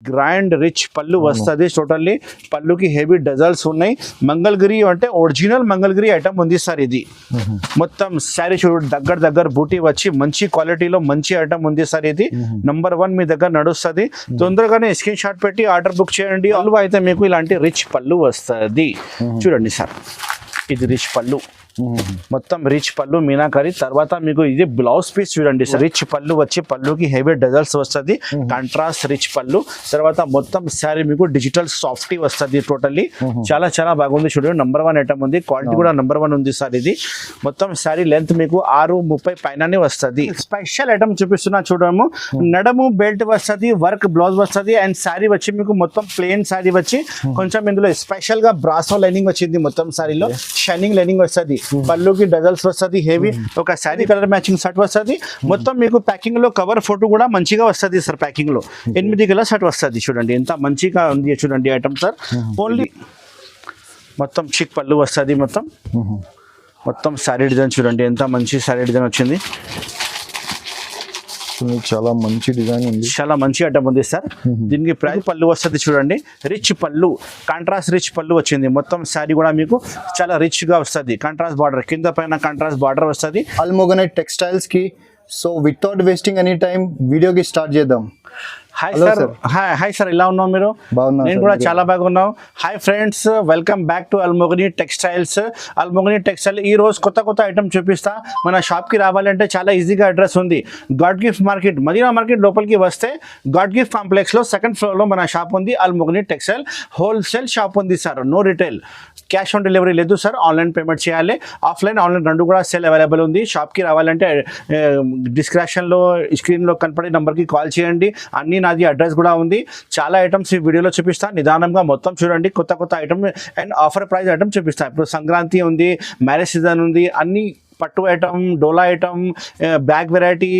Grand rich పళ్ళు వస్తుంది totally. పళ్ళుకి హెవీ డజల్స్ ఉన్నాయి. మంగళగిరి అంటే ఒరిజినల్ మంగళగిరి ఐటమ్ ఉంది సార్. ఇది మొత్తం శారీ చూడు దగ్గర బూటీ వచ్చి మంచి క్వాలిటీలో మంచి ఐటమ్ ఉంది సార్. ఇది నంబర్ 1 మీ దగ్గర నడుస్తుంది. తొందరగానే స్క్రీన్ షాట్ పెట్టి ఆర్డర్ బుక్ చేయండి. అల్వా అయితే మీకు ఇలాంటి రిచ్ పళ్ళు వస్తుంది. చూడండి సార్, ఇది రిచ్ పళ్ళు, మొత్తం రిచ్ పళ్ళు మీనాకరి. తర్వాత మీకు ఇది బ్లౌజ్ పీస్ చూడండి సార్. రిచ్ పళ్ళు వచ్చి పళ్ళుకి హెవీ డజల్స్ వస్తుంది. కాంట్రాస్ట్ రిచ్ పళ్ళు. తర్వాత మొత్తం శారీ మీకు డిజిటల్ సాఫ్టీ వస్తుంది. టోటల్లీ చాలా చాలా బాగుంది. చూడండి నంబర్ 1 ఐటమ్ ఉంది. క్వాలిటీ కూడా నంబర్ 1 ఉంది సార్. ఇది మొత్తం శారీ లెంత్ మీకు 6:30 పైననే వస్తుంది. స్పెషల్ ఐటమ్ చూపిస్తున్నా చూడము. నడము బెల్ట్ వస్తుంది, వర్క్ బ్లౌజ్ వస్తుంది. అండ్ శారీ వచ్చి మీకు మొత్తం ప్లెయిన్ శారీ వచ్చి కొంచెం ఇందులో స్పెషల్ గా బ్రాసో లైనింగ్ వచ్చింది. మొత్తం శారీలో షైనింగ్ లైనింగ్ వస్తుంది. పళ్ళుకి డజల్స్ వస్తుంది. హెవీ ఒక శారీ కలర్ మ్యాచింగ్ షర్ట్ వస్తుంది. మొత్తం మీకు ప్యాకింగ్ లో కవర్ ఫోటో కూడా మంచిగా వస్తుంది సార్. ప్యాకింగ్ లో 8 కలర్ షర్ట్ వస్తుంది. చూడండి ఎంత మంచిగా ఉంది చూడండి ఐటమ్ సార్. ఓన్లీ మొత్తం చిక్ పళ్ళు వస్తుంది. మొత్తం శారీ డిజైన్ చూడండి ఎంత మంచి శారీ డిజైన్ వచ్చింది. చాలా మంచి డిజైన్ ఉంది, చాలా మంచి ఐటమ్ ఉంది సార్. దీనికి ప్రైస్ పళ్ళు వస్తుంది చూడండి. రిచ్ పళ్ళు, కాంట్రాస్ట్ రిచ్ పళ్ళు వచ్చింది. మొత్తం శారీ కూడా మీకు చాలా రిచ్ గా వస్తుంది. కాంట్రాస్ట్ బార్డర్ కింద పైన కాంట్రాస్ట్ బార్డర్ వస్తుంది. అల్మోగనైట్ టెక్స్టైల్స్ కి. So without wasting any time వీడియోకి స్టార్ట్ చేద్దాం. Hi sir. హాయ్ సార్, ఎలా ఉన్నావు మీరు? నేను కూడా చాలా బాగున్నావు. Hi friends, welcome back to Almogani textiles. Almogani textile ఈ రోజు కొత్త ఐటమ్ చూపిస్తా. మన షాప్ కి రావాలంటే చాలా ఈజీగా అడ్రస్ ఉంది. God gift market, Madina market లోపలికి వస్తే గాడ్ గిఫ్ట్ కాంప్లెక్స్ లో 2nd ఫ్లోర్ లో మన షాప్ ఉంది. అల్మోగని టెక్స్టైల్ హోల్సేల్ షాప్ ఉంది sir. No retail, cash on delivery లేదు సార్. ఆన్లైన్ పేమెంట్ చేయాలి. ఆఫ్లైన్ ఆన్లైన్ రెండు కూడా సేల్ అవైలబుల్ ఉంది. షాప్కి రావాలంటే డిస్క్రిప్షన్లో స్క్రీన్లో కనపడే నెంబర్కి కాల్ చేయండి. అన్నీ నాది అడ్రస్ కూడా ఉంది. చాలా ఐటమ్స్ ఈ వీడియోలో చూపిస్తాను. నిదానంగా మొత్తం చూడండి. కొత్త item and offer price item చూపిస్తాను. ఇప్పుడు సంక్రాంతి ఉంది, మ్యారేజ్ సీజన్ ఉంది. అన్ని పట్టు ఐటమ్, డోలా ఐటమ్, బ్యాగ్ వెరైటీ,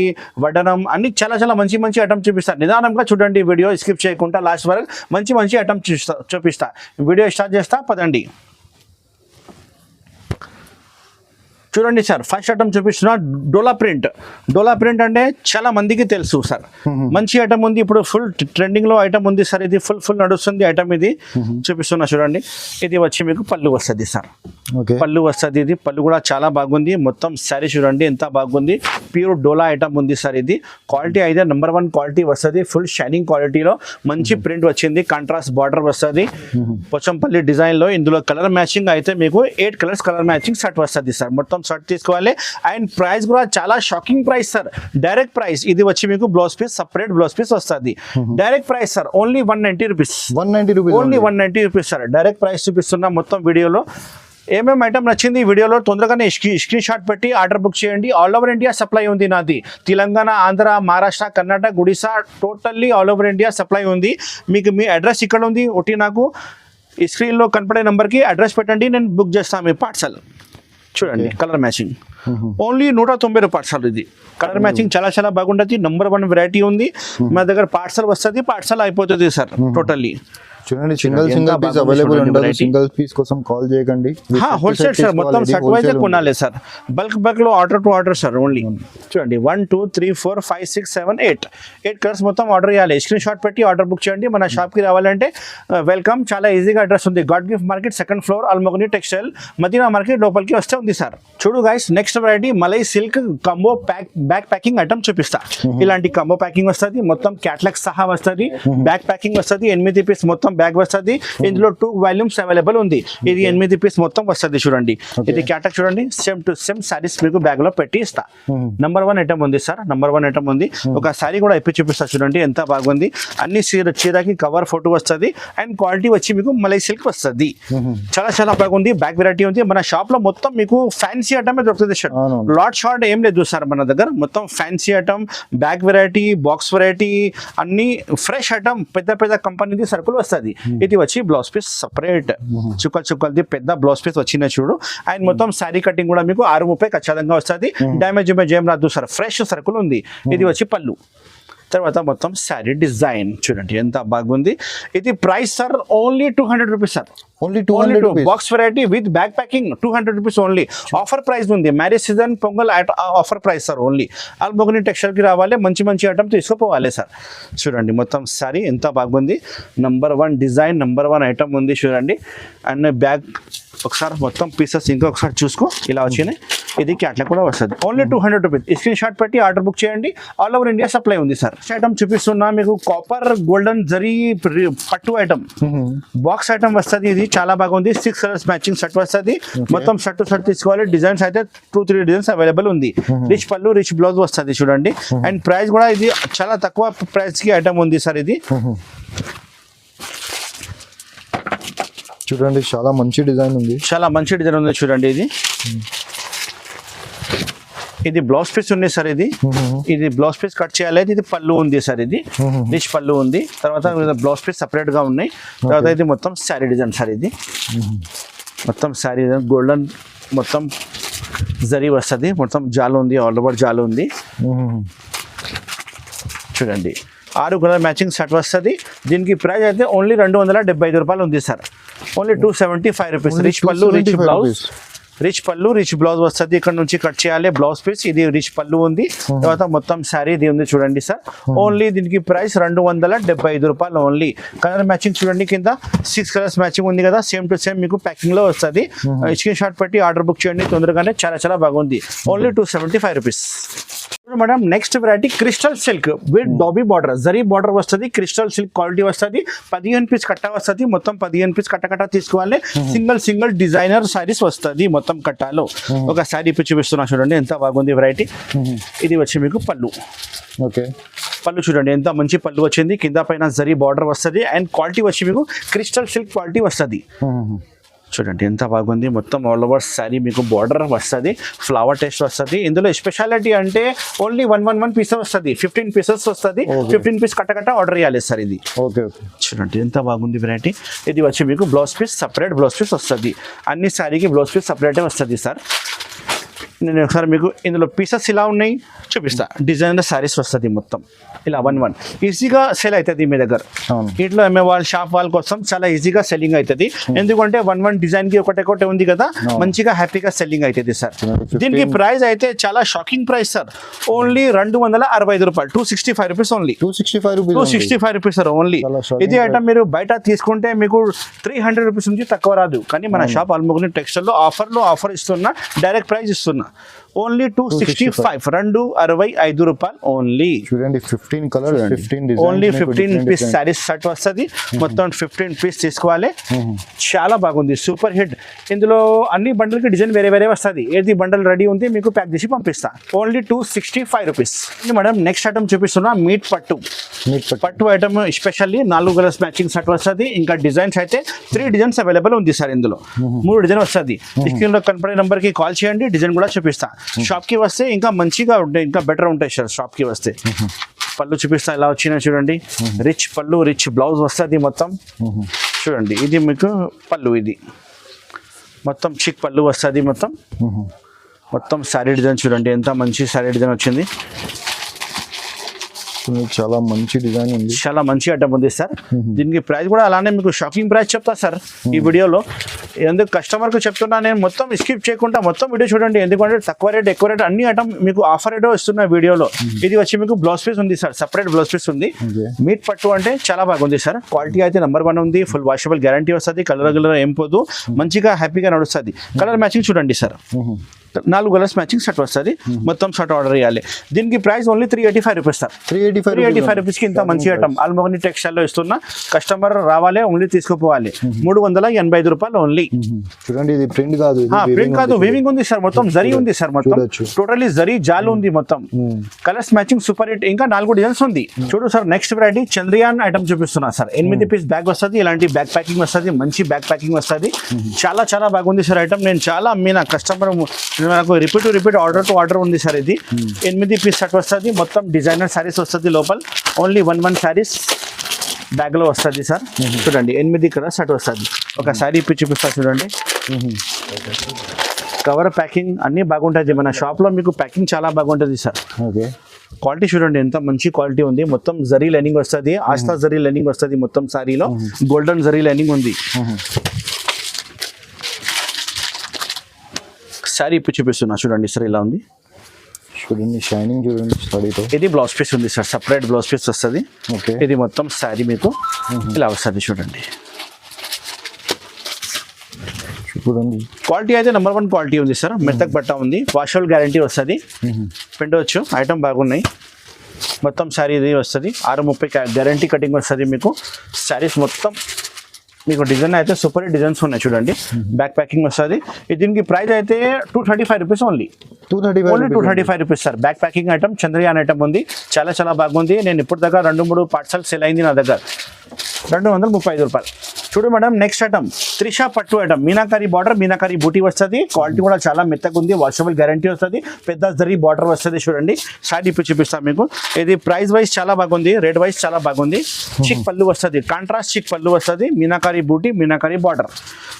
వడ్డనం అన్ని చాలా మంచి ఐటమ్ చూపిస్తాను. నిదానంగా చూడండి. వీడియో స్కిప్ చేయకుండా లాస్ట్ వరకు మంచి ఐటమ్ చూపిస్తా. వీడియో స్టార్ట్ చేస్తా పదండి. చూడండి సార్, ఫస్ట్ ఐటమ్ చూపిస్తున్నా డోలా ప్రింట్ అంటే చాలా మందికి తెలుసు సార్. మంచి ఐటమ్ ఉంది. ఇప్పుడు ఫుల్ ట్రెండింగ్ లో ఐటమ్ ఉంది సార్. ఇది ఫుల్ నడుస్తుంది ఐటమ్. ఇది చూపిస్తున్నా చూడండి. ఇది వచ్చి మీకు పళ్ళు వస్తుంది సార్. పళ్ళు వస్తుంది. ఇది పళ్ళు కూడా చాలా బాగుంది. మొత్తం శారీ చూడండి ఎంత బాగుంది. ప్యూర్ డోలా ఐటమ్ ఉంది సార్. ఇది క్వాలిటీ అయితే నంబర్ 1 క్వాలిటీ వస్తుంది. ఫుల్ షైనింగ్ క్వాలిటీలో మంచి ప్రింట్ వచ్చింది. కాంట్రాస్ట్ బార్డర్ వస్తుంది. పోచంపల్లి డిజైన్ లో. ఇందులో కలర్ మ్యాచింగ్ అయితే మీకు 8 కలర్స్ కలర్ మ్యాచింగ్ షర్ట్ వస్తుంది సార్. మొత్తం షర్ట్ తీసుకోవాలి. అండ్ ప్రైస్ కూడా చాలా shocking price sir. Direct price ఇది వచ్చి మీకు blouse piece, separate blouse piece వస్తుంది. Direct price sir only 190 rupees. Only 190 rupees sir. Direct price చూపిస్తున్నా. మొత్తం వీడియోలో ఏమేమి ఐటమ్ నచ్చింది ఈ వీడియోలో తొందరగానే స్క్రీన్ షాట్ పెట్టి ఆర్డర్ బుక్ చేయండి. ఆల్ ఓవర్ ఇండియా సప్లై ఉంది నాది. Telangana, Andhra, Maharashtra, Karnataka, Odisha totally all over India supply ఉంది. మీకు మీ అడ్రస్ ఇక్కడ ఉంది. ఒకటి నాకు ఈ స్క్రీన్లో కనపడే నెంబర్కి అడ్రస్ పెట్టండి, నేను బుక్ చేస్తాను మీ పార్సల్. చూడండి కలర్ మ్యాచింగ్ ఓన్లీ 190 రూపాయలు సార్. ఇది కలర్ మ్యాచింగ్ చాలా బాగుంటుంది. నంబర్ 1 వెరైటీ ఉంది. మా దగ్గర పార్సల్ వస్తుంది, పార్సల్ అయిపోతుంది సార్. టోటల్లీ చూడండి, సింగిల్ పీస్ అవైలబుల్ ఉండదు. సింగిల్ పీస్ కోసం కాల్ చేయకండి. Wholesale sir. మొత్తం సెట్ వైజ్ కొనాలి సార్. బల్క్ లో order to order sir. Only చూడండి 1 2 3 4 5 6 7 8 కలర్స్ మొత్తం ఆర్డర్ చేయాలి. స్క్రీన్ షాట్ పెట్టి ఆర్డర్ బుక్ చేయండి. మన షాప్కి రావాలంటే వెల్కమ్. చాలా ఈజీగా అడ్రస్ ఉంది. God gift market 2nd floor, Almogani textile, Madina market లోపలికి వస్తే ఉంది సార్. చూడు guys, next variety malai silk combo back packing item చూపిస్తా. ఇలాంటి కంబో ప్యాకింగ్ వస్తుంది. మొత్తం క్యాట్లాగ్ సహా వస్తుంది. బ్యాక్ ప్యాకింగ్ వస్తుంది. 8 పీస్ మొత్తం బ్యాగ్ వస్తుంది. ఇందులో 2 వాల్యూమ్స్ అవైలబుల్ ఉంది. ఇది 8 పీస్ మొత్తం వస్తుంది. చూడండి ఇది క్యాటాగ్ చూడండి. సేమ్ టు సేమ్ సారీస్ మీకు బ్యాగ్ లో పెట్టి ఇస్తా. నంబర్ 1 ఐటమ్ ఉంది సార్. నంబర్ 1 ఐటమ్ ఉంది. ఒక సారీ కూడా ఇప్పి చూపిస్తా. చూడండి ఎంత బాగుంది. అన్ని చీరకి కవర్ ఫోటో వస్తుంది. అండ్ క్వాలిటీ వచ్చి మీకు మలై సిల్క్ వస్తుంది. చాలా బాగుంది. బ్యాగ్ వెరైటీ ఉంది. మన షాప్ లో మొత్తం మీకు ఫ్యాన్సీ ఐటమ్ దొరుకుతుంది సార్. లాట్ షార్ట్ ఏం లేదు సార్ మన దగ్గర. మొత్తం fancy item, bag variety, box variety, అన్ని ఫ్రెష్ ఐటమ్. పెద్ద కంపెనీది సరుకులు వస్తుంది. ఇది వచ్చి బ్లౌజ్ పీస్ సపరేట్ చుక్కలది పెద్ద బ్లౌజ్ పీస్ వచ్చిన చూడు. అండ్ మొత్తం శారీ కటింగ్ కూడా మీకు 6:30 ఖచ్చితంగా వస్తుంది. డ్యామేజ్ ఏం రాదు సార్. ఫ్రెష్ సరుకులు ఉంది. ఇది వచ్చి పళ్ళు. తర్వాత మొత్తం శారీ డిజైన్ చూడండి ఎంత బాగుంది. ఇది price sir only 200 rupees sir. Only 200 rupees. Box variety with back packing 200 rupees only. Offer price ఉంది, marriage season Pongal offer price sir only. Almogani టెక్స్టైల్కి రావాలి, మంచి మంచి ఐటమ్ తీసుకుపోవాలి సార్. చూడండి మొత్తం సారీ ఎంత బాగుంది. నంబర్ 1 డిజైన్, నంబర్ 1 ఐటమ్ ఉంది చూడండి. అండ్ బ్యాగ్ ఒకసారి మొత్తం పీసెస్ ఇంకొకసారి చూసుకో ఇలా వచ్చినాయి. ఇది క్యాట్లా కూడా వస్తుంది. Only 200 rupees. స్క్రీన్ షాట్ పెట్టి ఆర్డర్ బుక్ చేయండి. ఆల్ ఓవర్ ఇండియా సప్లై ఉంది సార్. ఐటమ్ చూపిస్తున్నా మీకు కాపర్ గోల్డెన్ జరీ పట్టు ఐటమ్ బాక్స్ ఐటమ్ వస్తుంది. ఇది చాలా బాగుంది. 6 కలర్స్ మ్యాచింగ్ సెట్ వస్తుంది. మొత్తం సెట్ టు సెట్ తీసుకోవాలి. డిజైన్స్ అయితే 2-3 డిజైన్స్ అవైలబుల్ ఉంది. రిచ్ పళ్ళు రిచ్ బ్లౌజ్ వస్తుంది చూడండి. అండ్ ప్రైస్ కూడా ఇది చాలా తక్కువ ప్రైస్ కి ఐటమ్ ఉంది సార్. ఇది చూడండి చాలా మంచి డిజైన్ ఉంది. చాలా మంచి డిజైన్ ఉంది చూడండి. ఇది బ్లౌజ్ పీస్ ఉంది సార్. ఇది బ్లౌజ్ పీస్ కట్ చేయాలి. ఇది పళ్ళు ఉంది సార్. ఇది రిచ్ పళ్ళు ఉంది. తర్వాత బ్లౌజ్ పీస్ సపరేట్ గా ఉన్నాయి. తర్వాత ఇది మొత్తం శారీ డిజైన్ సార్. ఇది మొత్తం శారీ డిజైన్ గోల్డెన్ మొత్తం జరీ వస్తుంది. మొత్తం జాలు ఉంది, ఆల్ ఓవర్ జాలు ఉంది చూడండి. 6 కలర్ మ్యాచింగ్ సెట్ వస్తుంది. దీనికి ప్రైస్ అయితే ఓన్లీ 275 రూపాయలు ఉంది sir. Only 275 rupees. Rich pallu rich blouse, rich pallu rich blouse వస్తుంది. ఇక్కడ నుంచి కట్ చేయాలి బ్లౌజ్ పీస్. ఇది రిచ్ పళ్ళు ఉంది. తర్వాత మొత్తం శారీ ఇది ఉంది చూడండి సార్. ఓన్లీ దీనికి ప్రైస్ 275 రూపాయలు ఓన్లీ. కలర్ మ్యాచింగ్ చూడండి కింద 6 కలర్స్ మ్యాచింగ్ ఉంది కదా. సేమ్ టు సేమ్ మీకు ప్యాకింగ్ లో వస్తుంది. స్క్రీన్ షాట్ పెట్టి ఆర్డర్ బుక్ చేయండి తొందరగానే. చాలా చాలా బాగుంది. Only 275 rupees. Madam next variety crystal silk with dobby border zari border వస్తుంది. క్రిస్టల్ సిల్క్ క్వాలిటీ వస్తుంది. 15 పీస్ కట్ట వస్తుంది. మొత్తం 15 పీస్ కట్ట తీసుకోవాలి. సింగిల్ డిజైనర్ సారీస్ వస్తుంది మొత్తం కట్టాలో. ఒక సారీ ఇప్పి చూపిస్తున్నా చూడండి ఎంత బాగుంది వెరైటీ. ఇది వచ్చి మీకు పళ్ళు. ఓకే, పళ్ళు చూడండి ఎంత మంచి పళ్ళు వచ్చింది. కింద పైన జరీ బార్డర్ వస్తుంది. అండ్ క్వాలిటీ వచ్చి మీకు క్రిస్టల్ సిల్క్ క్వాలిటీ వస్తుంది. చూడండి ఎంత బాగుంది. మొత్తం ఆల్ ఓవర్ శారీ మీకు బార్డర్ వస్తుంది. ఫ్లవర్ టేస్ట్ వస్తుంది. ఇందులో స్పెషాలిటీ అంటే ఓన్లీ 1 పీస్ వస్తుంది. 15 పీసెస్ వస్తుంది. 15 పీస్ కట్ట ఆర్డర్ చేయాలి సార్. ఇది ఓకే చూడండి ఎంత బాగుంది వెరైటీ. ఇది వచ్చి మీకు blouse piece separate blouse piece వస్తుంది. అన్ని శారీకి బ్లౌజ్ పీస్ సపరేటే వస్తుంది సార్. నేను ఒకసారి మీకు ఇందులో పీసెస్ ఇలా ఉన్నాయి చూపిస్తా. డిజైనర్ శారీస్ వస్తుంది మొత్తం ఇలా 1 ఈజీగా సెల్ అవుతుంది మీ దగ్గర. ఇంట్లో అమ్మే వాళ్ళ షాప్ వాళ్ళ కోసం చాలా ఈజీగా సెల్లింగ్ అవుతుంది. ఎందుకంటే 1 డిజైన్ కి ఒకటే ఉంది కదా, మంచిగా హ్యాపీగా సెల్లింగ్ అవుతుంది సార్. దీనికి ప్రైస్ అయితే చాలా షాకింగ్ ప్రైస్ సార్. ఓన్లీ 265 రూపాయలు. 265 rupees only. 265 rupees sir only. ఇది ఐటమ్ మీరు బయట తీసుకుంటే మీకు 300 రూపీస్ నుంచి తక్కువ రాదు. కానీ మన షాప్ ఆల్మోగని టెక్స్టైల్ లో ఆఫర్ ఇస్తున్నా. డైరెక్ట్ ప్రైస్ ఇస్తున్నా. ఓన్లీ 265 265 రూపాయలు ఓన్లీ. చూడండి 15 colours 15 designs. Only 15 piece saris set వస్తుంది. మొత్తం 15 పీస్ తీసుకోవాలి. చాలా బాగుంది, సూపర్ హిట్. ఇందులో అన్ని బండల్ కి డిజైన్ వేరే వస్తుంది. ఏది బండల్ రెడీ ఉంది మీకు ప్యాక్ చేసి పంపిస్తా. Only 265 rupees. Madam next item చూపిస్తున్నా మీట్ పట్టు item. Specially 4 colours matching set వస్తుంది. ఇంకా డిజైన్స్ అయితే 3 డిజైన్స్ అవైలబుల్ ఉంది సార్. ఇందులో 3 డిజైన్ వస్తుంది. స్క్రీన్ లో కనపడే నెంబర్ కి కాల్ చేయండి. డిజైన్ కూడా చూపిస్తా. షాప్ కి వస్తే ఇంకా మంచిగా ఉంటాయి, ఇంకా బెటర్ ఉంటాయి సార్ షాప్ కి వస్తే. పళ్ళు చూపిస్తా ఎలా వచ్చినాయి చూడండి. రిచ్ పళ్ళు రిచ్ బ్లౌజ్ వస్తుంది మొత్తం చూడండి. ఇది మీకు పళ్ళు. ఇది మొత్తం చిక్ పళ్ళు వస్తుంది. మొత్తం శారీ డిజైన్ చూడండి ఎంత మంచి శారీ డిజైన్ వచ్చింది. చాలా మంచి డిజైన్ ఉంది. చాలా మంచి ఐటమ్ ఉంది సార్. దీనికి ప్రైస్ కూడా అలానే మీకు షాకింగ్ ప్రైస్ చెప్తా సార్ ఈ వీడియోలో. ఎందుకు కస్టమర్ కు చెప్తున్నా నేను, మొత్తం స్కిప్ చేయకుండా మొత్తం వీడియో చూడండి. ఎందుకంటే తక్కువ రేట్ ఎక్కువ రేట్ అన్ని ఐటమ్ మీకు ఆఫర్ రేట్ ఇస్తున్న వీడియోలో. ఇది వచ్చి మీకు బ్లౌజ్ పీస్ ఉంది సార్. సపరేట్ బ్లౌజ్ పీస్ ఉంది. మీట్ పట్టు అంటే చాలా బాగుంది సార్. క్వాలిటీ అయితే నెంబర్ 1 ఉంది. ఫుల్ వాషబుల్ గ్యారంటీ వస్తుంది. కలర్ ఏం పోదు. మంచిగా హ్యాపీగా నడుస్తుంది. కలర్ మ్యాచింగ్ చూడండి సార్. 4 కలర్స్ మ్యాచింగ్ సెట్ వస్తుంది. మొత్తం సెట్ ఆర్డర్ చేయాలి. దీనికి price only 385 rupees sir. 385 rupees కి ఇంత మంచి ఐటమ్ ఆల్మోగని టెక్స్టైల్ లో ఇస్తున్నా. కస్టమర్ రావాలి, ఓన్లీ తీసుకుపోవాలి. 385 రూపాయలు ఓన్లీ. చూడండి ఇది ప్రింట్ కాదు, వీవింగ్ ఉంది సార్. మొత్తం జరీ ఉంది సార్. మొత్తం టోటలీ జరీ జాలు ఉంది మొత్తం. Colours matching super hit. ఇంకా 4 డిజైన్స్ ఉంది చూడు sir. Next variety Chandrayaan item చూపిస్తున్నా సార్. 8 పీస్ బ్యాగ్ వస్తుంది. ఇలాంటి బ్యాగ్ ప్యాకింగ్ వస్తుంది. మంచి బ్యాగ్ ప్యాకింగ్ వస్తుంది. చాలా బాగుంది సార్ ఐటమ్. నేను చాలా అమ్మిన కస్టమర్ నాకు రిపీట్ ఆర్డర్ ఉంది సార్. ఇది 8 పీస్ సెట్ వస్తుంది. మొత్తం డిజైనర్ శారీస్ వస్తుంది లోపల. ఓన్లీ 1 శారీస్ బ్యాగ్ లో వస్తుంది సార్. చూడండి 8 కలర్ సెట్ వస్తుంది. ఒక శారీ ఇప్పి చూపిస్తా చూడండి. కవర్ ప్యాకింగ్ అన్ని బాగుంటుంది. మన షాప్ లో మీకు ప్యాకింగ్ చాలా బాగుంటుంది సార్. క్వాలిటీ చూడండి ఎంత మంచి క్వాలిటీ ఉంది, మొత్తం జరీ లైనింగ్ వస్తుంది, ఆస్తా జరీ లైనింగ్ వస్తుంది, మొత్తం సారీలో గోల్డెన్ జరీ లైనింగ్ ఉంది. సారీ ఇప్పుడు చూపిస్తున్నా చూడండి సార్, ఇలా ఉంది చూడండి, షైనింగ్ చూడండి స్టడీతో. ఇది బ్లౌజ్ పీస్ ఉంది సార్, సపరేట్ బ్లౌజ్ పీస్ వస్తుంది. ఓకే, ఇది మొత్తం శారీ మీకు ఇలా వస్తుంది చూడండి. చూడండి క్వాలిటీ అయితే నెంబర్ 1 క్వాలిటీ ఉంది సార్, మెత్తక్ బట్ట ఉంది, వాషబుల్ గ్యారంటీ వస్తుంది, పిండవచ్చు, ఐటమ్ బాగున్నాయి. మొత్తం శారీ ఇది వస్తుంది, 630 గ్యారంటీ కటింగ్ వస్తుంది మీకు. శారీస్ మొత్తం మీకు డిజైన్ అయితే సూపర్ డిజైన్స్ ఉన్నాయి చూడండి, బ్యాక్ ప్యాకింగ్ వస్తుంది. దీనికి ప్రైస్ అయితే 235 rupees only, 235 rupees sir. Back packing item Chandrayaan item ఉంది, చాలా చాలా బాగుంది. నేను ఇప్పుడు దగ్గర 2-3 పార్సల్ సేల్ అయింది నా దగ్గర, 235 రూపాయలు. చూడు మేడం, నెక్స్ట్ ఐటమ్ త్రిషా పట్టు ఐటమ్, మీనాకారి బార్డర్, మీనాకారి బూటీ వస్తుంది. క్వాలిటీ కూడా చాలా మెత్తగా ఉంది, వాషబుల్ గ్యారంటీ వస్తుంది, పెద్ద జరీ బార్డర్ వస్తుంది చూడండి. సారీ ఇప్పుడు చూపిస్తాను మీకు. ఇది ప్రైస్ వైజ్ చాలా బాగుంది, రేట్ వైజ్ చాలా బాగుంది. చిక్ పళ్ళు వస్తుంది, కాంట్రాస్ట్ చిక్ పళ్ళు వస్తుంది, మీనాకారి బూటీ, మీనాకారి బార్డర్.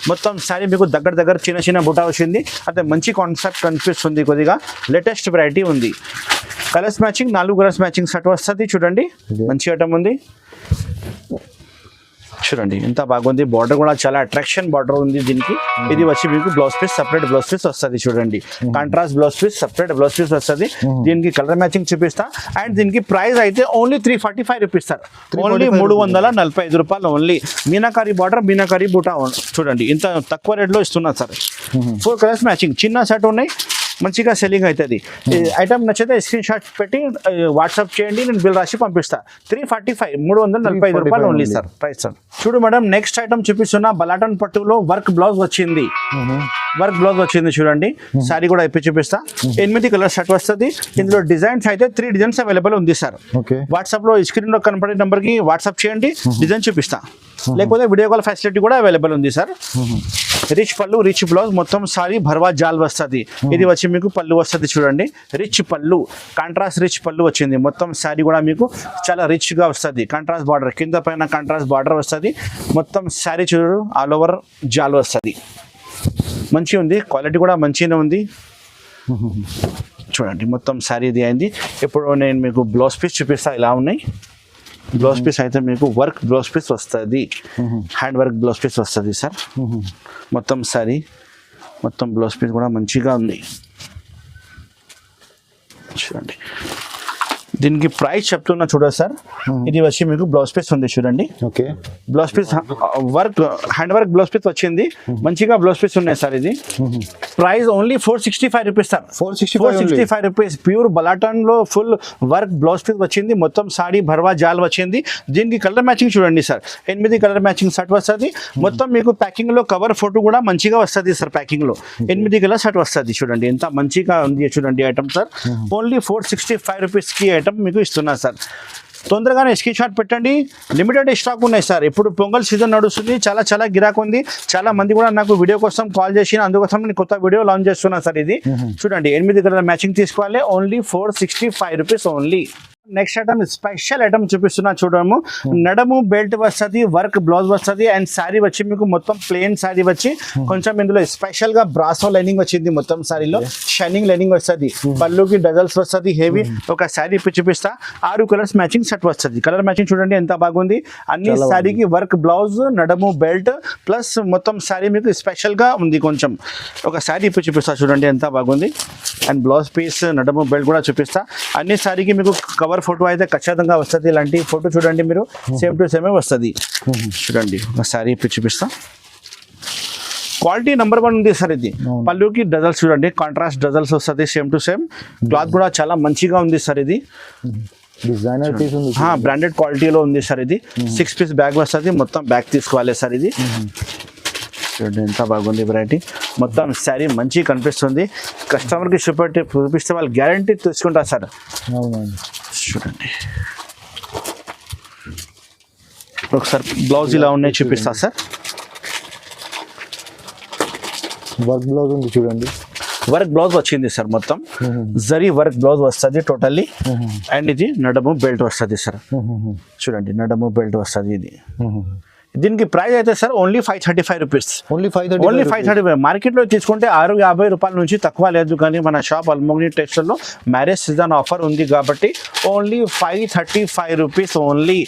మొత్తం సారీ మీకు దగ్గర చిన్న చిన్న బుటా వచ్చింది, అయితే మంచి కాన్సెప్ట్ కనిపిస్తుంది, కొద్దిగా లేటెస్ట్ వెరైటీ ఉంది. Colours matching, 4 colours matching set వస్తుంది చూడండి, మంచి ఐటమ్ ఉంది చూడండి, ఎంత బాగుంది. బార్డర్ కూడా చాలా అట్రాక్షన్ బార్డర్ ఉంది దీనికి. ఇది వచ్చి మీకు blouse piece, separate blouse piece వస్తుంది చూడండి, contrast blouse piece, separate blouse piece వస్తుంది. దీనికి కలర్ మ్యాచింగ్ చూపిస్తా. అండ్ దీనికి ప్రైస్ అయితే ఓన్లీ 345 రూపీస్ సార్, ఓన్లీ 345 రూపాయలు ఓన్లీ. మీనాకారి బార్డర్, మీనాకారి బూటా చూడండి, ఇంత తక్కువ రేట్లో ఇస్తున్నా సార్. 4 కలర్స్ మ్యాచింగ్, చిన్న సెట్ ఉన్నాయి, మంచిగా సెల్లింగ్ అవుతుంది. ఐటమ్ నచ్చితే స్క్రీన్ షాట్ పెట్టి వాట్సాప్ చేయండి, నేను బిల్ రాసి పంపిస్తా. 345 రూపాయలు ఓన్లీ సార్ ప్రైస్ సార్. చూడు మేడం, నెక్స్ట్ ఐటమ్ చూపిస్తున్నా, బలాటన్ పట్టులో వర్క్ బ్లౌజ్ వచ్చింది, వర్క్ బ్లౌజ్ వచ్చింది చూడండి. సారీ కూడా ఇప్పి చూపిస్తా. 8 కలర్ షర్ట్ వస్తుంది. ఇందులో డిజైన్స్ అయితే 3 డిజైన్స్ అవైలబుల్ ఉంది సార్. వాట్సాప్ లో స్క్రీన్ లో కనపడే నెంబర్ కి వాట్సాప్ చేయండి, డిజైన్ చూపిస్తా. లేకపోతే వీడియో కాల్ ఫెసిలిటీ కూడా అవైలబుల్ ఉంది sir. Rich pallu, rich blouse, మొత్తం సారీ భర్వా జాల్ వస్తుంది. ఇది వచ్చి మీకు పళ్ళు వస్తుంది చూడండి, రిచ్ పళ్ళు, కాంట్రాస్ట్ రిచ్ పళ్ళు వచ్చింది. మొత్తం సారీ కూడా మీకు చాలా రిచ్ గా వస్తుంది. కాంట్రాస్ట్ బార్డర్, కింద పైన కాంట్రాస్ట్ బార్డర్ వస్తుంది. మొత్తం సారీ చూడు ఆల్ ఓవర్ జాల్ వస్తుంది, మంచిగా ఉంది, క్వాలిటీ కూడా మంచిగానే ఉంది చూడండి. మొత్తం సారీ ఇది అయింది. ఇప్పుడు నేను మీకు బ్లౌజ్ పీస్ చూపిస్తా, ఇలా ఉన్నాయి. బ్లౌజ్ పీస్ అయితే మీకు వర్క్ బ్లౌజ్ పీస్ వస్తుంది, హ్యాండ్ వర్క్ బ్లౌజ్ పీస్ వస్తుంది సార్. మొత్తం సారీ, మొత్తం బ్లౌజ్ పీస్ కూడా మంచిగా ఉంది చూడండి. దీనికి ప్రైస్ చెప్తున్నా చూడండి సార్. ఇది వచ్చి మీకు బ్లౌజ్ పీస్ ఉంది చూడండి. Okay, blouse piece work, hand work blouse piece వచ్చింది, మంచిగా బ్లౌజ్ పీస్ ఉన్నాయి సార్. ఇది price only 465 rupees sir, 465 rupees. Pure బలాటన్ లో ఫుల్ వర్క్ బ్లౌజ్ పీస్ వచ్చింది, మొత్తం సారీ భర్వా జాల్ వచ్చింది. దీనికి కలర్ మ్యాచింగ్ చూడండి సార్, 8 కలర్ మ్యాచింగ్ షర్ట్ వస్తుంది. మొత్తం మీకు ప్యాకింగ్ లో కవర్ ఫోటో కూడా మంచిగా వస్తుంది సార్. ప్యాకింగ్ లో 8 కలర్ షర్ట్ వస్తుంది చూడండి, ఎంత మంచిగా ఉంది చూడండి ఐటమ్ సార్. ఓన్లీ 465 రూపీస్ కి ఐటమ్ మీకు ఇస్తున్నా సార్. తొందరగానే స్క్రీన్ షాట్ పెట్టండి, లిమిటెడ్ స్టాక్ ఉన్నాయి సార్. ఇప్పుడు పొంగల్ సీజన్ నడుస్తుంది, చాలా గిరాక్ ఉంది. చాలా మంది కూడా నాకు వీడియో కోసం కాల్ చేసి, అందుకోసం నేను కొత్త వీడియో లాంచ్ చేస్తున్నా సార్. ఇది చూడండి, 8 కలర్ మ్యాచింగ్ తీసుకోవాలి, only 465 rupees only. Next item special item చూపిస్తున్నా చూడము. నడము బెల్ట్ వస్తుంది, వర్క్ బ్లౌజ్ వస్తుంది, అండ్ శారీ వచ్చి మీకు మొత్తం ప్లెయిన్ శారీ వచ్చి కొంచెం ఇందులో స్పెషల్ గా బ్రాసో లైనింగ్ వచ్చింది. మొత్తం శారీలో షైనింగ్ లైనింగ్ వస్తుంది, పళ్ళుకి డజల్స్ వస్తుంది, హెవీ. ఒక శారీ ఇప్పుడు చూపిస్తా, 6 కలర్స్ మ్యాచింగ్ సెట్ వస్తుంది. కలర్ మ్యాచింగ్ చూడండి ఎంత బాగుంది. అన్ని శారీకి వర్క్ బ్లౌజ్, నడము బెల్ట్ ప్లస్ మొత్తం శారీ మీకు స్పెషల్ గా ఉంది కొంచెం. ఒక శారీ ఇప్పుడు చూపిస్తా చూడండి ఎంత బాగుంది. అండ్ బ్లౌజ్ పీస్, నడము బెల్ట్ కూడా చూపిస్తా. అన్ని శారీకి మీకు కవర్ ఫోటో అయితే ఖచ్చితంగా వస్తుంది. ఇలాంటి ఫోటో చూడండి మీరు, సేమ్ టు సేమే వస్తుంది చూడండి. ఒక శారీ ఇప్పుడు చూపిస్తా, క్వాలిటీ నెంబర్ 1 ఉంది సార్. ఇది పళ్ళుకి డజల్స్ చూడండి, కాంట్రాస్ట్ డజల్స్ వస్తుంది, సేమ్ టు సేమ్. క్లాత్ కూడా చాలా మంచిగా ఉంది సార్. ఇది డిజైనర్ పీస్ ఉంది, బ్రాండెడ్ క్వాలిటీలో ఉంది సార్. ఇది 6 పీస్ బ్యాగ్ వస్తుంది, మొత్తం బ్యాగ్ తీసుకోవాలి సార్. ఇది చూడండి ఎంత బాగుంది వెరైటీ. మొత్తం శారీ మంచి కనిపిస్తుంది. కస్టమర్కి చూపిస్తే వాళ్ళు గ్యారంటీ తీసుకుంటారు సార్. చూడండి ఒకసారి బ్లౌజ్ ఇలా ఉన్నాయి చూపిస్తా సార్. వర్క్ బ్లౌజ్ ఉంది చూడండి, వర్క్ బ్లౌజ్ వచ్చింది సార్. మొత్తం జరీ వర్క్ బ్లౌజ్ వస్తుంది టోటల్లీ. అండ్ ఇది నడము బెల్ట్ వస్తుంది సార్. చూడండి నడము బెల్ట్ వస్తుంది. దీనికి ప్రైస్ అయితే sir only 535 rupees. Only 530. Only 535. మార్కెట్లో తీసుకుంటే 650 రూపాయల నుంచి తక్కువ లేదు, కానీ మన షాప్ అల్మోగ్ని టెక్స్టైల్లో మ్యారేజ్ సీజన్ ఆఫర్ ఉంది కాబట్టి ఓన్లీ 535 రూపీస్ ఓన్లీ.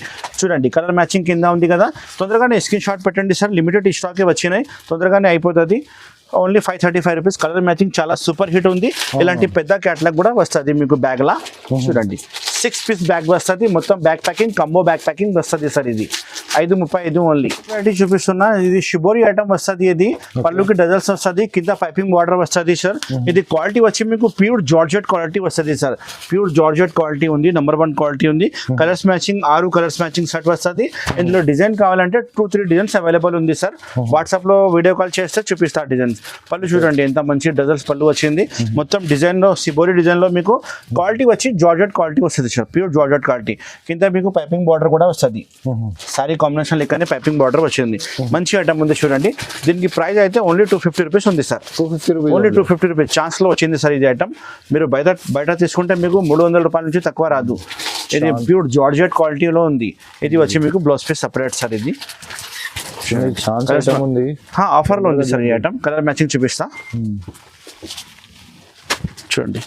చూడండి కలర్ మ్యాచింగ్ కింద ఉంది కదా, తొందరగానే స్క్రీన్ షాట్ పెట్టండి సార్, లిమిటెడ్ స్టాకే వచ్చినాయి, తొందరగానే అయిపోతుంది. Only 535 rupees. కలర్ మ్యాచింగ్ చాలా సూపర్ హిట్ ఉంది. ఇలాంటి పెద్ద క్యాటలాగ్ కూడా వస్తుంది మీకు బ్యాగ్లా. చూడండి 6 పీస్ బ్యాగ్ వస్తుంది, మొత్తం bag packing combo bag packing వస్తుంది సార్. ఇది 535 ఓన్లీ. చూపిస్తున్నా, ఇది షిబోరి ఐటమ్ వస్తుంది. ఇది పళ్ళుకి డజల్స్ వస్తుంది, కింద పైపింగ్ బార్డర్ వస్తుంది సార్. ఇది క్వాలిటీ వచ్చి మీకు ప్యూర్ జార్జెట్ క్వాలిటీ వస్తుంది సార్. ప్యూర్ జార్జెట్ క్వాలిటీ ఉంది, నెంబర్ 1 క్వాలిటీ ఉంది. Colours matching 6 colours matching set వస్తుంది. ఇందులో డిజైన్ కావాలంటే 2-3 డిజైన్స్ అవైలబుల్ ఉంది సార్. వాట్సాప్లో వీడియో కాల్ చేస్తే చూపిస్తా డిజైన్స్. పళ్ళు చూడండి ఎంత మంచి డజల్స్ పళ్ళు వచ్చింది. మొత్తం డిజైన్లో సిబోరి డిజైన్లో మీకు క్వాలిటీ వచ్చి జార్జెట్ క్వాలిటీ వస్తుంది సార్, ప్యూర్ జార్జెట్ క్వాలిటీ. కింద మీకు పైపింగ్ బార్డర్ కూడా వస్తుంది. సారీ కాంబినేషన్ లెక్కనే పైపింగ్ బార్డర్ వచ్చింది. మంచి ఐటమ్ ఉంది చూడండి. దీనికి ప్రైస్ అయితే ఓన్లీ 250 రూపీస్ ఉంది సార్. 250 రూపీస్. ఓన్లీ 250 రూపీస్ ఛాన్స్లో వచ్చింది సార్. ఇది ఐటమ్ మీరు బయట తీసుకుంటే మీకు 300 రూపాయల నుంచి తక్కువ రాదు. ఇది ప్యూర్ జార్జెట్ క్వాలిటీలో ఉంది. ఇది వచ్చి మీకు బ్లౌజ్ పీస్ సపరేట్ సార్. ఇది ఉంది, ఆఫర్లో ఉంది సార్ ఈ ఐటమ్. కలర్ మ్యాచింగ్ చూపిస్తా చూడండి.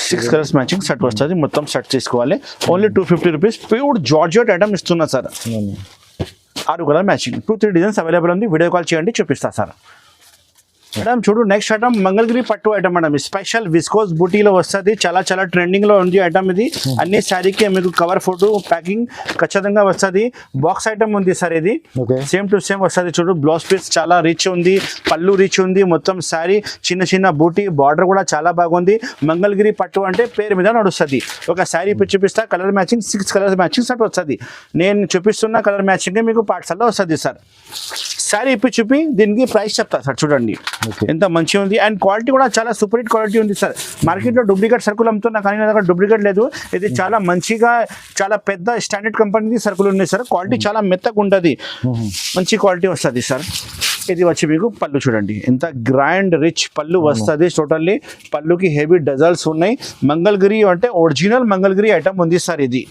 6 కలర్స్ మ్యాచింగ్ సెట్ వస్తుంది, మొత్తం సెట్ తీసుకోవాలి. Only 250 rupees. Pure georgette item ఇస్తున్నా sir. 6 colour matching, 2-3 designs available ఉంది. వీడియో కాల్ చేయండి, చూపిస్తా సార్. మేడం చూడు నెక్స్ట్ ఐటమ్ మంగళగిరి పట్టు ఐటమ్ మేడం. స్పెషల్ విస్కోస్ బూటీలో వస్తుంది. చాలా ట్రెండింగ్లో ఉంది ఐటమ్ ఇది. అన్ని శారీకి మీకు కవర్ ఫోటో ప్యాకింగ్ ఖచ్చితంగా వస్తుంది. బాక్స్ ఐటమ్ ఉంది సార్. ఇది సేమ్ టు సేమ్ వస్తుంది. చూడు బ్లౌజ్ పీస్ చాలా రిచ్ ఉంది, పళ్ళు రిచ్ ఉంది, మొత్తం శారీ చిన్న బూటీ, బార్డర్ కూడా చాలా బాగుంది. మంగళగిరి పట్టు అంటే పేరు మీద నడుస్తుంది. ఒక శారీ చూపిస్తా, colour matching 6 colour matching set వస్తుంది. నేను చూపిస్తున్న కలర్ మ్యాచింగ్ మీకు పార్సల్లో వస్తుంది సార్. శారీ చూపి దీనికి ప్రైస్ చెప్తా సార్. చూడండి ఎంత మంచిగా ఉంది. అండ్ క్వాలిటీ కూడా చాలా సూపర్ హిట్ క్వాలిటీ ఉంది సార్. మార్కెట్లో డూప్లికేట్ సరుకులు అమ్ముతున్నా కానీ నా దగ్గర డూప్లికేట్ లేదు. ఇది చాలా మంచిగా చాలా పెద్ద స్టాండర్డ్ కంపెనీ సరుకులు ఉన్నాయి సార్. క్వాలిటీ చాలా మెత్తగా ఉంటుంది, మంచి క్వాలిటీ వస్తుంది సార్. ఇది వచ్చి మీకు పళ్ళు చూడండి ఎంత గ్రాండ్ రిచ్ పళ్ళు వస్తుంది. టోటల్లీ పళ్ళుకి హెవీ డజల్స్ ఉన్నాయి. మంగళగిరి అంటే ఒరిజినల్ మంగళగిరి ఐటమ్ ఉంది సార్. ఇది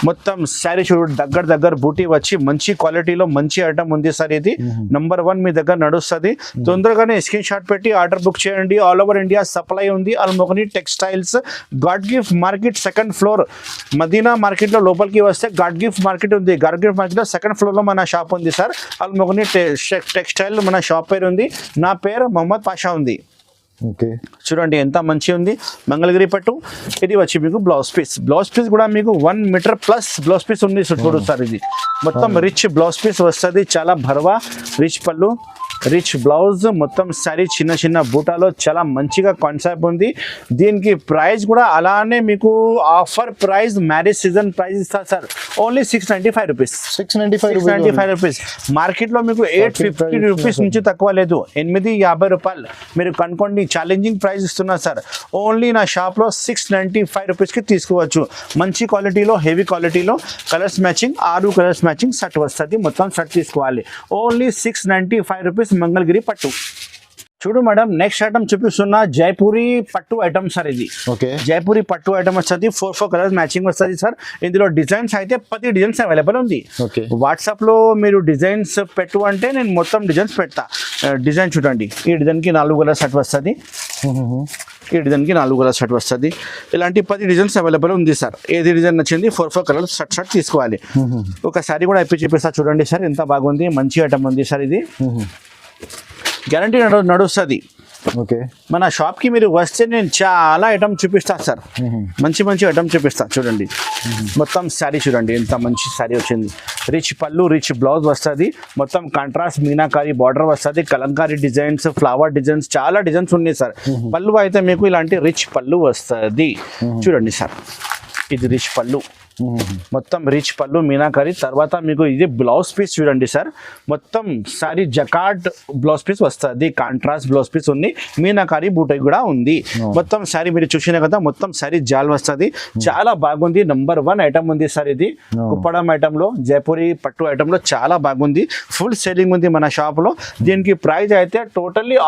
మొత్తం శారీ చూడండి దగ్గర బూటీ వచ్చి మంచి క్వాలిటీలో మంచి ఐటమ్ ఉంది సార్. ఇది నంబర్ 1 మీ దగ్గర నడుస్తుంది. తొందరగానే స్క్రీన్ షాట్ పెట్టి ఆర్డర్ బుక్ చేయండి. ఆల్ ఓవర్ ఇండియా సప్లై ఉంది. Almogani textiles, God gift market 2nd floor. Madina మార్కెట్లో లోపలికి వస్తే గాడ్ గిఫ్ట్ మార్కెట్ ఉంది. గాడ్ గిఫ్ట్ మార్కెట్లో 2nd ఫ్లోర్లో మన షాప్ ఉంది సార్. అల్మోగ్ని టెక్స్టైల్ మన షాప్ పేరు ఉంది. నా పేరు మొహమ్మద్ పాషా ఉంది. చూడండి ఎంత మంచి ఉంది మంగళగిరి పట్టు. ఇది వచ్చి మీకు బ్లౌజ్ పీస్ కూడా మీకు 1 మీటర్ ప్లస్ బ్లౌజ్ పీస్ ఉంది చూడు సార్. ఇది మొత్తం రిచ్ బ్లౌజ్ పీస్ వస్తుంది. చాలా భర్వా రిచ్ పళ్ళు, రిచ్ బ్లౌజ్, మొత్తం శారీ చిన్న బూటాలో చాలా మంచిగా కాన్సెప్ట్ ఉంది. దీనికి ప్రైస్ కూడా అలానే మీకు offer price, marriage season price ఇస్తా సార్. Only 695 rupees. 695 రూపీస్. మార్కెట్లో మీకు 850 రూపీస్ నుంచి తక్కువ లేదు. 850 రూపాయలు మీరు కనుక్కోండి. ఛాలెంజింగ్ ప్రైస్ ఇస్తున్నా సార్. ఓన్లీ నా షాప్లో 695 రూపీస్కి తీసుకోవచ్చు. మంచి క్వాలిటీలో, హెవీ క్వాలిటీలో, colours matching 6 colours matching set వస్తుంది. మొత్తం సెట్ తీసుకోవాలి. ఓన్లీ 695 రూపీస్ మంగళగిరి పట్టు. చూడు మేడం నెక్స్ట్ ఐటమ్ చూపిస్తున్నా జైపూరి పట్టు ఐటమ్ సార్. ఇది జైపూరి పట్టు ఐటమ్ వస్తుంది. 4 కలర్స్ మ్యాచింగ్ వస్తుంది సార్. ఇందులో డిజైన్స్ అయితే 10 డిజైన్స్ అవైలబుల్ ఉంది. వాట్సాప్లో మీరు డిజైన్స్ పెట్టు అంటే నేను మొత్తం డిజైన్స్ పెడతా. డిజైన్ చూడండి. ఈ డిజైన్కి 4 కలర్ సెట్ వస్తుంది. ఈ డిజైన్కి 4 కలర్ సెట్ వస్తుంది. ఇలాంటి 10 డిజైన్స్ అవైలబుల్ ఉంది సార్. ఏది డిజైన్ నచ్చింది 4 కలర్స్ సెట్ తీసుకోవాలి. ఒకసారి కూడా అయిపోయి చూపిస్తా చూడండి సార్. ఎంత బాగుంది, మంచి ఐటమ్ ఉంది సార్. ఇది గ్యారంటీ నడుస్తుంది. మన షాప్కి మీరు వస్తే నేను చాలా ఐటమ్ చూపిస్తా సార్. మంచి ఐటమ్ చూపిస్తా చూడండి. మొత్తం శారీ చూడండి ఎంత మంచి శారీ వచ్చింది. రిచ్ పళ్ళు, రిచ్ బ్లౌజ్ వస్తుంది. మొత్తం కాంట్రాస్ట్ మీనాకారి బార్డర్ వస్తుంది. కలంకారీ డిజైన్స్, ఫ్లవర్ డిజైన్స్, చాలా డిజైన్స్ ఉన్నాయి సార్. పళ్ళు అయితే మీకు ఇలాంటి రిచ్ పళ్ళు వస్తుంది. చూడండి సార్, ఇది రిచ్ పళ్ళు, మొత్తం రిచ్ పళ్ళు మీనాకారి. తర్వాత మీకు ఇది బ్లౌజ్ పీస్ చూడండి సార్. మొత్తం సారీ జకార్డ్ బ్లౌజ్ పీస్ వస్తుంది. కాంట్రాస్ట్ బ్లౌజ్ పీస్ ఉంది. మీనాకారి బూటై కూడా ఉంది. మొత్తం సారీ మీరు చూసిన కదా, మొత్తం సారీ జాల్ వస్తుంది. చాలా బాగుంది. నంబర్ 1 ఐటమ్ ఉంది సార్. ఇది కుప్పడం ఐటమ్ లో, జైపూరి పట్టు ఐటమ్ లో చాలా బాగుంది. ఫుల్ సేలింగ్ ఉంది మన షాప్ లో. దీనికి ప్రైస్ అయితే టోటల్లీ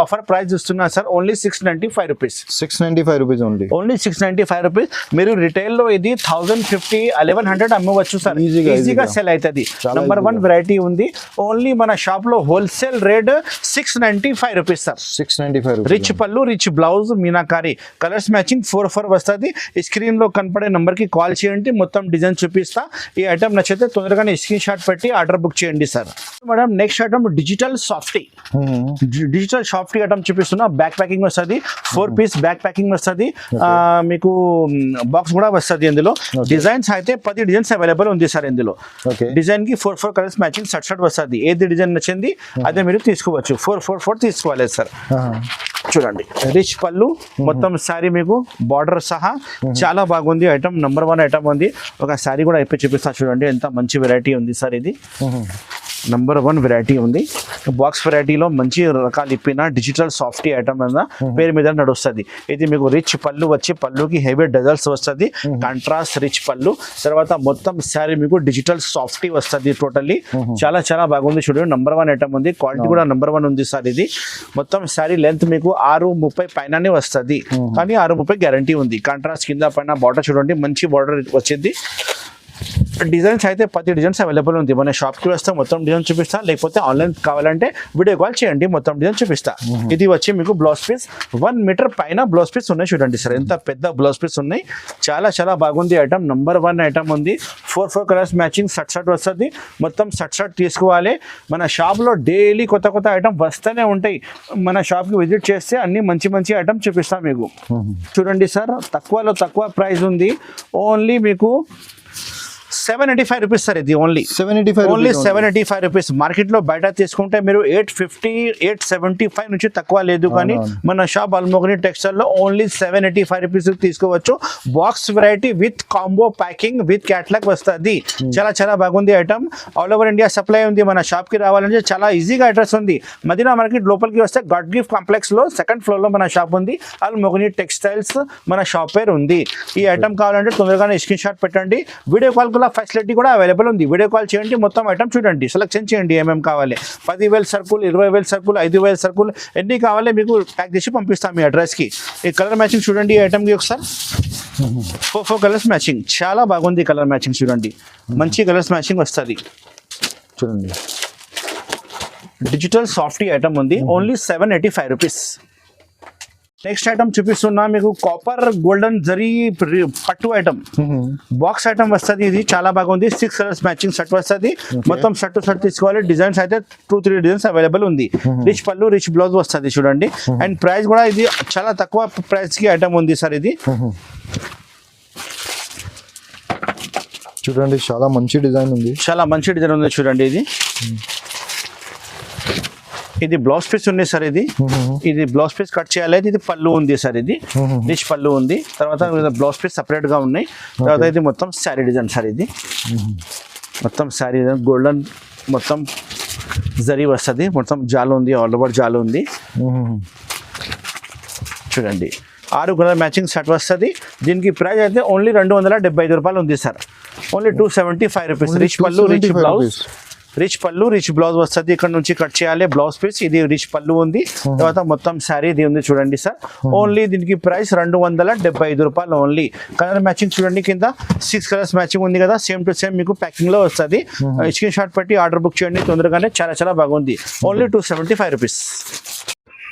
ఆఫర్ ప్రైస్ ఇస్తున్నా sir. Only 695 rupees. 695 rupees only. Only 695 rupees. మీరు రిటైల్ లో ఇది 1500 1150 1100 అమ్మవచ్చు సార్, Easy-గా, ఈజీగా easy-గా. సెల్ అవుతుంది. చాలా నంబర్ వన్ easy-గా. వెరైటీ ఉంది. ఓన్లీ మన షాప్ లో wholesale rate 695 rupees sir. 695 rupees. Rich pallu, rich blouse, meenakari, colours matching 4 వస్తుంది. ఈ స్క్రీన్ లో కనపడే నంబర్ కి కాల్ చేయండి, మొత్తం డిజైన్ చూపిస్తా. ఈ ఐటమ్ నచ్చితే తొందరగానే స్క్రీన్ షాట్ పెట్టి ఆర్డర్ బుక్ చేయండి sir. Madam next item digital softy. Digital softy item చూపిస్తున్నా. బ్యాక్ ప్యాకింగ్ వస్తుంది, 4 పీస్ బ్యాక్ ప్యాకింగ్ వస్తుంది. మీకు బాక్స్ కూడా వస్తుంది. ఇందులో డిజైన్స్ అయితే 10 డిజైన్స్ అవైలబుల్ ఉంది సార్. ఇందులో Okay. డిజైన్ కి 4 కలర్స్ మ్యాచింగ్ షర్ట్ వస్తుంది. ఏది డిజైన్ నచ్చింది అదే మీరు తీసుకోవచ్చు. 4 తీసుకోవాలి సార్. చూడండి రిచ్ పళ్ళు, మొత్తం శారీ మీకు బార్డర్ సహా చాలా బాగుంది. ఐటమ్ నంబర్ 1 ఐటమ్ ఉంది. ఒక శారీ కూడా అయిపోయి చూపిస్తా. చూడండి ఎంత మంచి వెరైటీ ఉంది సార్. ఇది నంబర్ 1 వెరైటీ ఉంది. బాక్స్ వెరైటీలో మంచి రకాలు ఇప్పిన డిజిటల్ సాఫ్టీ ఐటమ్ అన్న పేరు మీద నడుస్తుంది. ఇది మీకు రిచ్ పళ్ళు వచ్చి పళ్ళుకి హెవీ డజల్స్ వస్తుంది. కాంట్రాస్ట్ రిచ్ పళ్ళు, తర్వాత మొత్తం శారీ మీకు డిజిటల్ సాఫ్టీ వస్తుంది. టోటల్లీ చాలా చాలా బాగుంది. చూడండి నంబర్ 1 ఐటమ్ ఉంది. క్వాలిటీ కూడా నంబర్ 1 ఉంది సార్. ఇది మొత్తం శారీ లెంత్ మీకు 6:30 పైననే వస్తుంది, కానీ 6:30 గ్యారంటీ ఉంది. కాంట్రాస్ట్ కింద పైన బార్డర్ చూడండి, మంచి బార్డర్ వచ్చింది. డిజైన్స్ అయితే 10 డిజైన్స్ అవైలబుల్ ఉంది. మన షాప్కి వస్తే మొత్తం డిజైన్ చూపిస్తా, లేకపోతే ఆన్లైన్ కావాలంటే వీడియో కాల్ చేయండి, మొత్తం డిజైన్ చూపిస్తా. ఇది వచ్చి మీకు బ్లౌజ్ పీస్ 1 మీటర్ పైన బ్లౌజ్ పీస్ ఉన్నాయి. చూడండి సార్ ఎంత పెద్ద బ్లౌజ్ పీస్ ఉన్నాయి. చాలా చాలా బాగుంది ఐటమ్. నంబర్ 1 ఐటమ్ ఉంది. 4 కలర్స్ మ్యాచింగ్ షర్ట్ వస్తుంది. మొత్తం షర్ట్ తీసుకోవాలి. మన షాప్లో డైలీ కొత్త ఐటమ్ వస్తూనే ఉంటాయి. మన షాప్కి విజిట్ చేస్తే అన్ని మంచి ఐటమ్ చూపిస్తాం మీకు. చూడండి సార్ తక్కువలో తక్కువ ప్రైస్ ఉంది. ఓన్లీ మీకు 785 రూపీస్ సార్. ఇది ఓన్లీ 785 రూపీస్. మార్కెట్లో బయట తీసుకుంటే మీరు 850 875 నుంచి తక్కువ లేదు, కానీ మన షాప్ అల్మోగని టెక్స్టైల్ లో ఓన్లీ 785 రూపీస్ తీసుకోవచ్చు. Box variety with combo packing with catalogue వస్తుంది. చాలా చాలా బాగుంది item. All over India supply ఉంది. మన షాప్ కి రావాలంటే చాలా ఈజీగా అడ్రస్ ఉంది. మదీనా మార్కెట్ లోపలికి వస్తే గాడ్ గిఫ్ట్ కాంప్లెక్స్ లో 2nd ఫ్లోర్ లో మన షాప్ ఉంది. అల్మోగని టెక్స్టైల్స్ మన షాప్ పేరు ఉంది. ఈ ఐటమ్ కావాలంటే తొందరగానే స్క్రీన్ షాట్ పెట్టండి. వీడియో కాల్ కూడా ఫెసిలిటీ కూడా అవైలబుల్ ఉంది. వీడియో కాల్ చేయండి, మొత్తం ఐటమ్ చూడండి, సెలెక్షన్ చేయండి ఏమేమి కావాలి. 10,000 సరుకులు, 20,000 సరుకులు, 5,000 సరుకులు ఎన్ని కావాలి మీకు ప్యాక్ చేసి పంపిస్తాం మీ అడ్రస్కి. ఈ కలర్ మ్యాచింగ్ చూడండి ఈ ఐటమ్కి ఒకసారి. 4 కలర్స్ మ్యాచింగ్ చాలా బాగుంది. కలర్ మ్యాచింగ్ చూడండి, మంచి కలర్స్ మ్యాచింగ్ వస్తుంది. చూడండి డిజిటల్ సాఫ్టీ ఐటమ్ ఉంది. Only 785 rupees. నెక్స్ట్ ఐటమ్ చూపిస్తున్నా మీకు కాపర్ గోల్డెన్ జరీ పట్టు ఐటమ్. బాక్స్ ఐటమ్ వస్తుంది. ఇది చాలా బాగుంది. 6 కలర్స్ మ్యాచింగ్ షర్ట్ వస్తుంది. మొత్తం షర్ట్ తీసుకోవాలి. డిజైన్స్ అయితే 2-3 డిజైన్స్ అవైలబుల్ ఉంది. రిచ్ పళ్ళు, రిచ్ బ్లౌజ్ వస్తుంది చూడండి. అండ్ ప్రైస్ కూడా ఇది చాలా తక్కువ ప్రైస్ కి ఐటమ్ ఉంది సార్. ఇది చూడండి చాలా మంచి డిజైన్ ఉంది. చాలా మంచి డిజైన్ ఉంది చూడండి. ఇది బ్లౌజ్ పీస్ ఉంది సార్. ఇది బ్లౌజ్ పీస్ కట్ చేయాలి. ఇది పళ్ళు ఉంది సార్. ఇది రిచ్ పళ్ళు ఉంది. తర్వాత బ్లౌజ్ పీస్ సపరేట్ గా ఉన్నాయి. తర్వాత ఇది మొత్తం శారీ డిజైన్ సార్. ఇది మొత్తం శారీ డిజైన్ గోల్డెన్ మొత్తం జరీ వస్తుంది. మొత్తం జాలు ఉంది, ఆల్ ఓవర్ జాలు ఉంది. చూడండి 6 కలర్ మ్యాచింగ్ షర్ట్ వస్తుంది. దీనికి ప్రైస్ అయితే ఓన్లీ 275 రూపాయలు ఉంది sir. Only 275 rupees. Rich pallu, rich blouse, rich pallu, rich blouse వస్తుంది. ఇక్కడ నుంచి కట్ చేయాలి బ్లౌజ్ పీస్. ఇది రిచ్ పళ్ళు ఉంది. తర్వాత మొత్తం శారీ ఇది ఉంది చూడండి సార్. ఓన్లీ దీనికి ప్రైస్ 275 రూపాయలు ఓన్లీ. కలర్ మ్యాచింగ్ చూడండి, కింద 6 కలర్స్ మ్యాచింగ్ ఉంది కదా, సేమ్ టు సేమ్ మీకు ప్యాకింగ్ లో వస్తుంది. స్క్రీన్ షాట్ పెట్టి ఆర్డర్ బుక్ చేయండి తొందరగానే. చాలా చాలా బాగుంది. Only 275 rupees.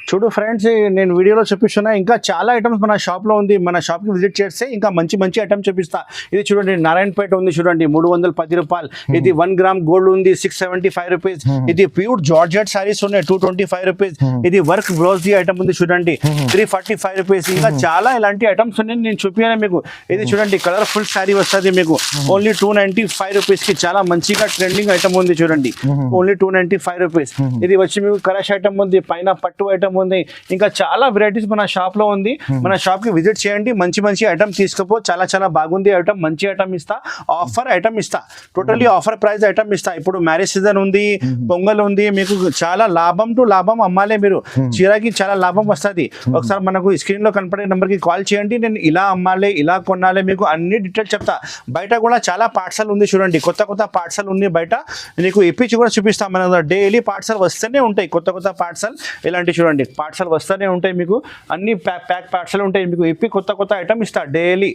చూడు ఫ్రెండ్స్, నేను వీడియోలో చూపిస్తున్నా ఇంకా చాలా ఐటమ్స్ మన షాప్లో ఉంది. మన షాప్కి విజిట్ చేస్తే ఇంకా మంచి ఐటమ్ చూపిస్తా. ఇది చూడండి నారాయణపేట ఉంది చూడండి, 310 రూపాయలు. ఇది 1 గ్రామ్ గోల్డ్ ఉంది, 675 రూపీస్. ఇది ప్యూర్ జార్జెట్ సారీస్ ఉన్నాయి, 225 రూపీస్. ఇది వర్క్ బ్లౌజ్ ఐటమ్ ఉంది చూడండి, 345 రూపీస్. ఇంకా చాలా ఇలాంటి ఐటమ్స్ ఉన్నాయి, నేను చూపించాను మీకు. ఇది చూడండి కలర్ఫుల్ సారీ వస్తుంది మీకు ఓన్లీ 295 రూపీస్ కి. చాలా మంచిగా ట్రెండింగ్ ఐటమ్ ఉంది చూడండి, ఓన్లీ 295 రూపీస్. ఇది వచ్చి మీకు కలర్స్ ఐటమ్ ఉంది, పైన పట్టు ఐటమ్ ఉంది. ఇంకా చాలా వెరైటీస్ మన షాప్ లో ఉంది. మన షాప్ కి విజిట్ చేయండి, మంచి ఐటమ్ తీసుకోపో. చాలా చాలా బాగుంది ఐటమ్, మంచి ఐటమ్ ఇస్తా, ఆఫర్ ఐటమ్ ఇస్తా, టోటల్లీ ఆఫర్ ప్రైస్ ఐటమ్ ఇస్తా. ఇప్పుడు మ్యారేజ్ సీజన్ ఉంది, పొంగల్ ఉంది, మీకు చాలా లాభం టు లాభం అమ్మాలే మీరు. చీరకి చాలా లాభం వస్తుంది. ఒకసారి మనకు స్క్రీన్ లో కనపడే నెంబర్ కి కాల్ చేయండి, నేను ఇలా అమ్మాలి, ఇలా కొనాలి, మీకు అన్ని డీటెయిల్స్ చెప్తా. బయట కూడా చాలా పార్సల్ ఉంది చూడండి, కొత్త పార్సల్ ఉంది బయట. నీకు ఇప్పించి కూడా చూపిస్తాం. మన డైలీ పార్సల్ వస్తూనే ఉంటాయి, కొత్త పార్సల్ ఇలాంటి చూడండి పార్సల్ వస్తూనే ఉంటాయి మీకు. అన్ని ప్యాక్ పార్సల్ ఉంటాయి మీకు. ఇప్పి కొత్త ఐటమ్ ఇస్తా డైలీ.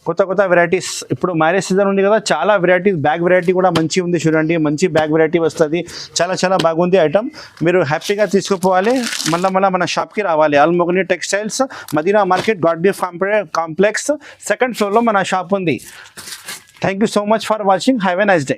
కొత్త కొత్త వెరైటీస్. ఇప్పుడు మ్యారేజ్ సీజన్ ఉంది కదా, చాలా వెరైటీస్, బ్యాగ్ వెరైటీ కూడా మంచి ఉంది చూడండి. మంచి బ్యాగ్ వెరైటీ వస్తుంది, చాలా చాలా బాగుంది ఐటమ్. మీరు హ్యాపీగా తీసుకుపోవాలి, మళ్ళీ మన షాప్కి రావాలి. అల్మోగ్ని టెక్స్టైల్స్, మదీనా మార్కెట్, గాడ్బీ కాంప్లెక్స్, సెకండ్ ఫ్లోర్లో మన షాప్ ఉంది. Thank you so much for watching. Have a nice day.